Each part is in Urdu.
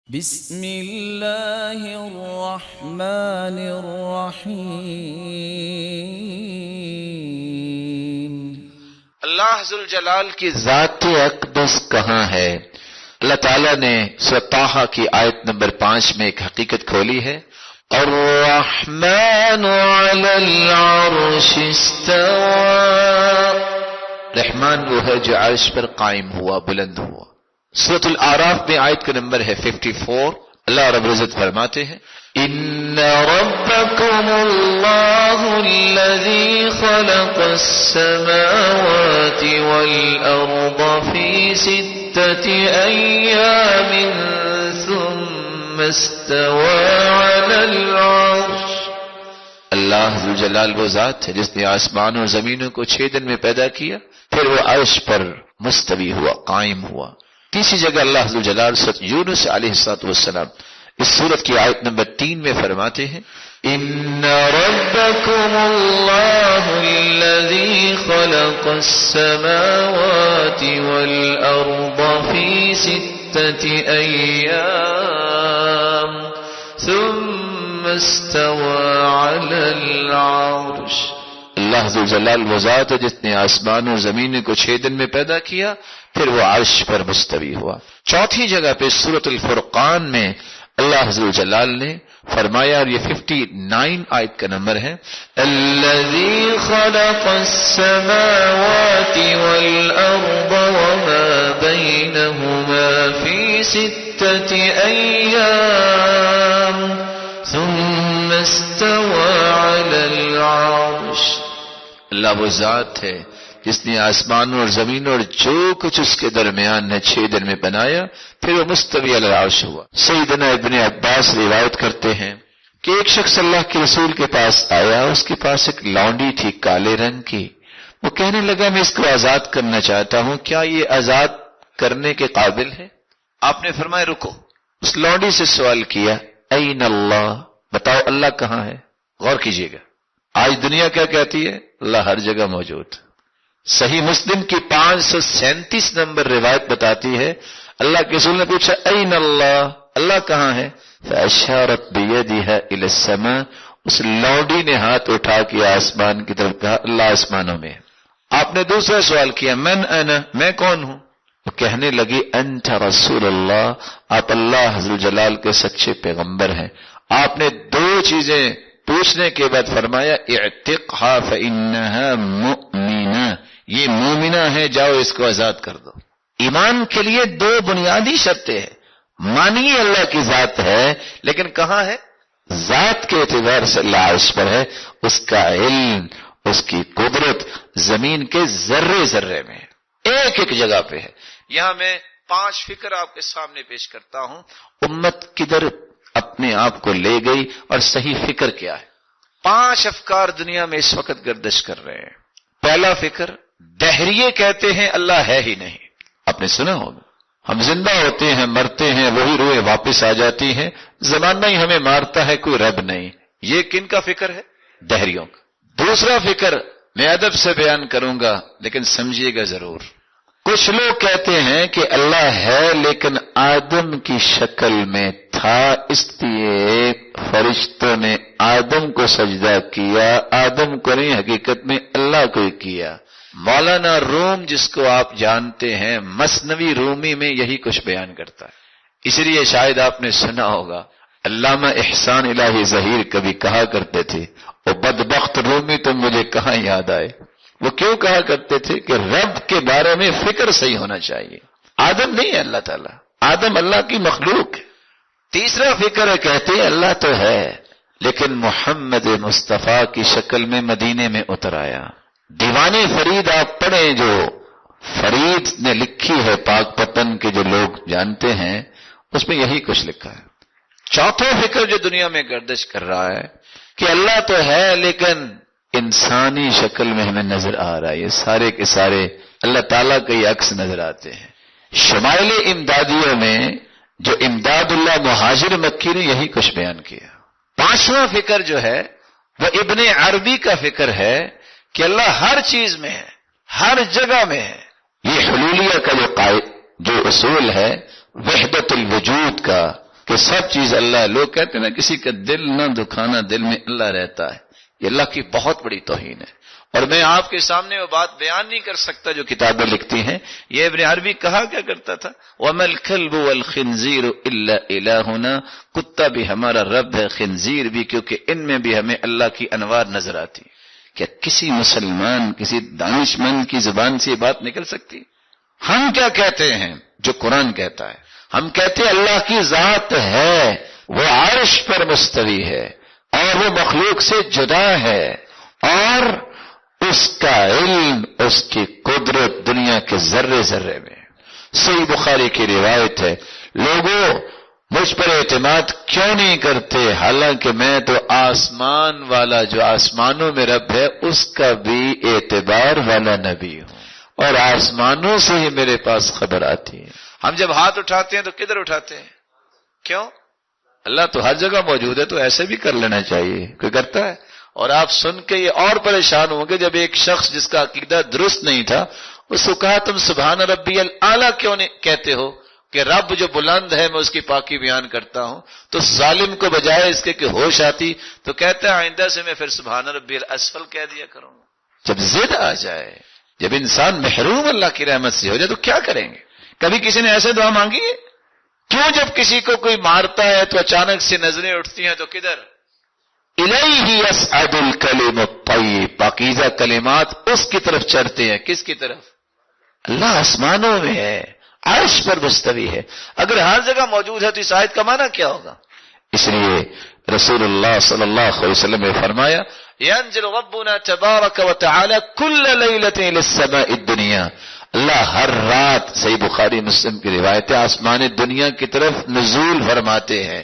بسم اللہ الرحمن الرحیم۔ اللہ ذوالجلال کی ذات اقدس کہاں ہے؟ اللہ تعالیٰ نے سورۃ طٰہٰ کی آیت نمبر 5 میں ایک حقیقت کھولی ہے، الرحمن علی العرش استوى، رحمان وہ ہے جو عرش پر قائم ہوا، بلند ہوا۔ سورۃ الاعراف میں آیت کا نمبر ہے 54، اللہ رب العزت فرماتے ہیں ان ربکم اللہ الذی خلق السماوات والارض فی 6 ایام ثم استوى علی العرش۔ اللہ ذوالجلال وہ ذات ہے جس نے آسمان اور زمینوں کو 6 دن میں پیدا کیا، پھر وہ عرش پر مستوی ہوا، قائم ہوا۔ تیسری جگہ اللہ ذوالجلال سورۃ یونس علیہ السلام اس سورت کی آیت نمبر 3 میں فرماتے ہیں ان ربکم اللہ الذی خلق السماوات والارض فی 6 ایام ثم استوى علی العرش۔ اللہ ذوالجلال وہ ذات ہے جس نے آسمان اور زمین کو 6 دن میں پیدا کیا، پھر وہ عرش پر مستوی ہوا۔ چوتھی جگہ پہ سورۃ الفرقان میں اللہ ذوالجلال نے فرمایا، اور یہ 59 آیت کا نمبر ہے، الذی خلق السماوات والارض وما بینہما فی 6 ایام ثم استوى علی العرش۔ اللہ وہ ذات ہے جس نے آسمان اور زمین اور جو کچھ اس کے درمیان ہے 6 دن میں بنایا، پھر وہ مستوی علی العرش ہوا۔ سیدنا ابن عباس روایت کرتے ہیں کہ ایک شخص اللہ کے رسول کے پاس آیا، اس کے پاس ایک لونڈی تھی کالے رنگ کی۔ وہ کہنے لگا میں اس کو آزاد کرنا چاہتا ہوں، کیا یہ آزاد کرنے کے قابل ہے؟ آپ نے فرمایا رکو۔ اس لونڈی سے سوال کیا این اللہ، بتاؤ اللہ کہاں ہے؟ غور کیجئے گا، آج دنیا کیا کہتی ہے؟ اللہ ہر جگہ موجود۔ صحیح مسلم کی 537 نمبر روایت بتاتی ہے اللہ کے رسول نے پوچھا این اللہ، اللہ کہاں ہے؟ فاشارت بیدہا الی السماء، اس لونڈی نے ہاتھ اٹھا کے آسمان کی طرف کہا اللہ آسمانوں میں ہے۔ آپ نے دوسرا سوال کیا من انا، میں کون ہوں؟ وہ کہنے لگی انت رسول اللہ، آپ اللہ ذوالجلال کے سچے پیغمبر ہیں۔ آپ نے 2 چیزیں پوچھنے کے بعد فرمایا اعتقها فانها مؤمنہ، یہ مومنہ ہے، جاؤ اس کو آزاد کر دو۔ ایمان کے لیے 2 بنیادی شرطیں ہیں، مانیے اللہ کی ذات ہے، لیکن کہاں ہے؟ ذات کے اعتبار سے اللہ عرش پر ہے، اس کا علم، اس کی قدرت زمین کے ذرے ذرے میں ہے، ایک ایک جگہ پہ ہے۔ یہاں میں 5 فکر آپ کے سامنے پیش کرتا ہوں، امت کدھر اپنے آپ کو لے گئی اور صحیح فکر کیا ہے۔ 5 افکار دنیا میں اس وقت گردش کر رہے ہیں۔ پہلا فکر، دہریے کہتے ہیں اللہ ہے ہی نہیں، آپ نے سنا ہوگا، ہم زندہ ہوتے ہیں، مرتے ہیں، وہی روحیں واپس آ جاتی ہیں، زمانہ ہی ہمیں مارتا ہے، کوئی رب نہیں۔ یہ کن کا فکر ہے؟ دہریوں کا۔ دوسرا فکر میں ادب سے بیان کروں گا لیکن سمجھیے گا ضرور۔ کچھ لوگ کہتے ہیں کہ اللہ ہے لیکن آدم کی شکل میں تھا، اس لیے فرشتوں نے آدم کو سجدہ کیا، آدم کو نہیں، حقیقت میں اللہ کو ہی کیا۔ مولانا روم جس کو آپ جانتے ہیں، مثنوی رومی میں یہی کچھ بیان کرتا ہے، اس لیے شاید آپ نے سنا ہوگا علامہ احسان الہی ظہیر کبھی کہا کرتے تھے او بدبخت رومی تم مجھے کہاں یاد آئے۔ وہ کیوں کہا کرتے تھے کہ رب کے بارے میں فکر صحیح ہونا چاہیے، آدم نہیں ہے اللہ تعالیٰ، آدم اللہ کی مخلوق ہے۔ تیسرا فکر ہے، کہتے ہیں اللہ تو ہے لیکن محمد مصطفیٰ کی شکل میں مدینے میں اتر آیا۔ دیوانے فرید آپ پڑھیں، جو فرید نے لکھی ہے پاک پتن کے جو لوگ جانتے ہیں، اس میں یہی کچھ لکھا ہے۔ چوتھا فکر جو دنیا میں گردش کر رہا ہے کہ اللہ تو ہے لیکن انسانی شکل میں ہمیں نظر آ رہا ہے، یہ سارے کے سارے اللہ تعالیٰ کے عکس نظر آتے ہیں۔ شمائل امدادیوں میں جو امداد اللہ مہاجر مکی نے یہی کچھ بیان کیا۔ 5واں فکر جو ہے وہ ابن عربی کا فکر ہے کہ اللہ ہر چیز میں ہے، ہر جگہ میں ہے۔ یہ حلولیہ کا جو اصول ہے وحدت الوجود کا، کہ سب چیز اللہ ہے. لوگ کہتے ہیں نا کسی کا دل نہ دکھانا، دل میں اللہ رہتا ہے. یہ اللہ کی بہت بڑی توہین ہے، اور میں آپ کے سامنے وہ بات بیان نہیں کر سکتا جو کتابیں لکھتی ہیں. یہ ابن عربی کہا کیا کرتا تھا، وَمَا الْكَلْبُ وَالْخِنْزِيرُ إِلَّا إِلَٰهُنَا، کتا بھی ہمارا رب ہے، خنزیر بھی، کیونکہ ان میں بھی ہمیں اللہ کی انوار نظر آتی. کیا کسی مسلمان، کسی دانش مند کی زبان سے یہ بات نکل سکتی؟ ہم کیا کہتے ہیں جو قرآن کہتا ہے؟ ہم کہتے ہیں اللہ کی ذات ہے، وہ عرش پر مستوی ہے، اور وہ مخلوق سے جدا ہے، اور اس کا علم، اس کی قدرت دنیا کے ذرے ذرے میں. صحیح بخاری کی روایت ہے، لوگوں مجھ پر اعتماد کیوں نہیں کرتے، حالانکہ میں تو آسمان والا جو آسمانوں میں رب ہے اس کا بھی اعتبار والا نبی ہوں، اور آسمانوں سے ہی میرے پاس خبر آتی ہے. ہم جب ہاتھ اٹھاتے ہیں تو کدھر اٹھاتے ہیں؟ کیوں؟ اللہ تو ہر جگہ موجود ہے، تو ایسے بھی کر لینا چاہیے. کوئی کرتا ہے؟ اور آپ سن کے یہ اور پریشان ہوں گے جب ایک شخص جس کا عقیدہ درست نہیں تھا اس کو کہا تم سبحان ربی الاعلیٰ کیوں نہیں کہتے ہو کہ رب جو بلند ہے میں اس کی پاکی بیان کرتا ہوں، تو ظالم کو بجائے اس کے کہ ہوش آتی تو کہتا ہے آئندہ سے میں پھر سبحان ربی الاسفل کہہ دیا کروں گا. جب ضد آ جائے، جب انسان محروم اللہ کی رحمت سے ہو جائے تو کیا کریں گے؟ کبھی کسی نے ایسے دعا مانگی ہے؟ کیوں جب کسی کو کوئی مارتا ہے تو اچانک سے نظریں اٹھتی ہیں تو کدھر؟ الیہ یصعد الکلم الطیب، پاکیزہ کلمات اس کی طرف چڑھتے ہیں. کس کی طرف؟ اللہ آسمانوں میں ہے، عرش پر مستوی ہے. اگر ہر جگہ موجود ہے تو اس آیت کا معنی کیا ہوگا؟ اس لیے رسول اللہ صلی اللہ علیہ وسلم نے فرمایا ينزل ربنا تبارک وتعالی کل لیلۃ الى السماء الدنیا، اللہ ہر رات، صحیح بخاری مسلم کی روایت ہے، آسمان دنیا کی طرف نزول فرماتے ہیں.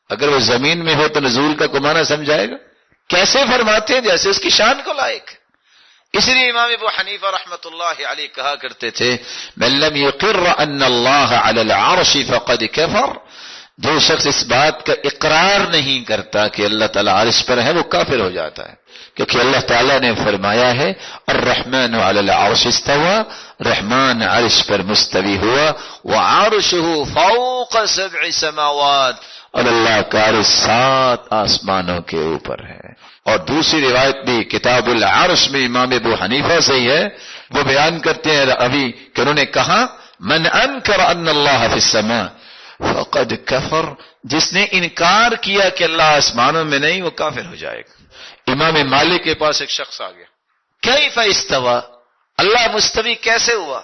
اگر وہ زمین میں ہو تو نزول کا کو معنی سمجھائے گا؟ کیسے فرماتے ہیں؟ جیسے اس کی شان کو لائق. اس لیے امام ابو حنیفہ رحمۃ اللہ علیہ کہا کرتے تھے من لم یقر ان اللہ علی العرش فقد کفر، جو شخص اس بات کا اقرار نہیں کرتا کہ اللہ تعالیٰ عرش پر ہے وہ کافر ہو جاتا ہے. کیونکہ اللہ تعالیٰ نے فرمایا ہے الرحمن علی العرش استوى، رحمان عرش پر مستوی ہوا، وعرشہ فوق 7 سماوات، اور اللہ کا عرش 7 آسمانوں کے اوپر ہے. اور دوسری روایت بھی کتاب العرش میں امام ابو حنیفہ سے ہی ہے، وہ بیان کرتے ہیں ابھی کہ انہوں نے کہا من انکر ان اللہ فی السماء فقد کفر، جس نے انکار کیا کہ اللہ آسمانوں میں نہیں وہ کافر ہو جائے گا. امام مالک کے پاس ایک شخص آ گیا، کیف استوى، اللہ مستوی کیسے ہوا؟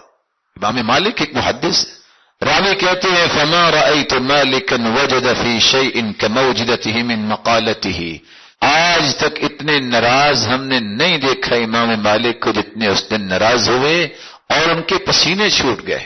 امام مالک ایک محدث ہے، راوی کہتے ہیں فما رأيت مالكا وجد في شيء كموجدته من مقالته، آج تک اتنے ناراض ہم نے نہیں دیکھا امام مالک کو جتنے اس دن ناراض ہوئے اور ان کے پسینے چھوٹ گئے.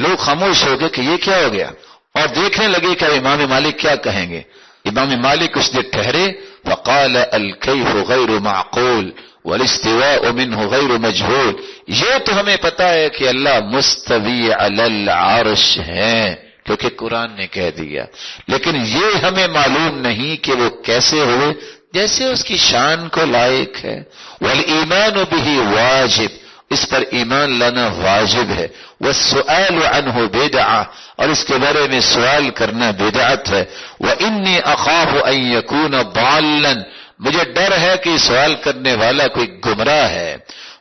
لوگ خاموش ہو گئے کہ یہ کیا ہو گیا، اور دیکھنے لگے کہ امام مالک کیا کہیں گے. امام مالک اس دن ٹھہرے فقال الکیف غیر معقول والاستواء منه غیر مجهول، یہ تو ہمیں پتا ہے کہ اللہ مستوی علی العرش ہے کیونکہ قرآن نے کہہ دیا، لیکن یہ ہمیں معلوم نہیں کہ وہ کیسے ہوئے، جیسے اس کی شان کو لائق ہے. والایمان به واجب، اس پر ایمان لانا واجب ہے. والسؤال عنہ بدعہ، اور اس کے بارے میں سوال کرنا بدعت ہے. وانی اخاف ان یکون ضالا، مجھے ڈر ہے کہ سوال کرنے والا کوئی گمراہ ہے.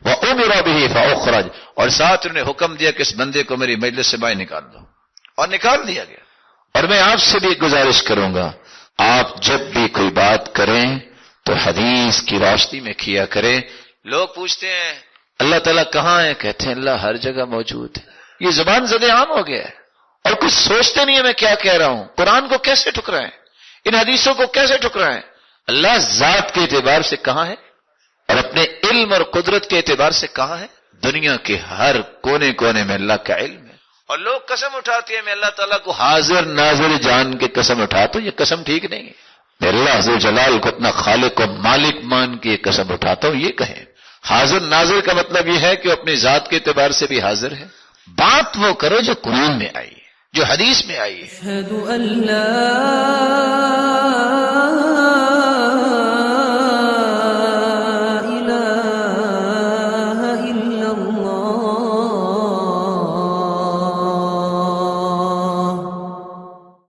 وامر به فاخرج، اور ساتھ انہوں نے حکم دیا کہ اس بندے کو میری مجلس سے باہر نکال دو، اور نکال دیا گیا. اور میں آپ سے بھی گزارش کروں گا آپ جب بھی کوئی بات کریں تو حدیث کی روشنی میں کیا کریں. لوگ پوچھتے ہیں اللہ تعالیٰ کہاں ہے؟ کہتے ہیں اللہ ہر جگہ موجود ہے. یہ زبان زد عام ہو گیا ہے اور کچھ سوچتے نہیں ہے میں کیا کہہ رہا ہوں. قرآن کو کیسے ٹھکرائیں، ان حدیثوں کو کیسے ٹھکرائیں؟ اللہ ذات کے اعتبار سے کہاں ہے اور اپنے علم اور قدرت کے اعتبار سے کہاں ہے؟ دنیا کے ہر کونے کونے میں اللہ کا علم ہے. اور لوگ قسم اٹھاتے ہیں میں اللہ تعالیٰ کو حاضر ناظر جان کے قسم اٹھاتا ہوں، یہ قسم ٹھیک نہیں ہے. میں اللہ عز و جلال کو اپنا خالق و مالک مان کے یہ قسم اٹھاتا ہوں، یہ کہیں. حاضر ناظر کا مطلب یہ ہے کہ اپنی ذات کے اعتبار سے بھی حاضر ہے. بات وہ کرو جو قرآن میں آئی ہے، جو حدیث میں آئی ہے.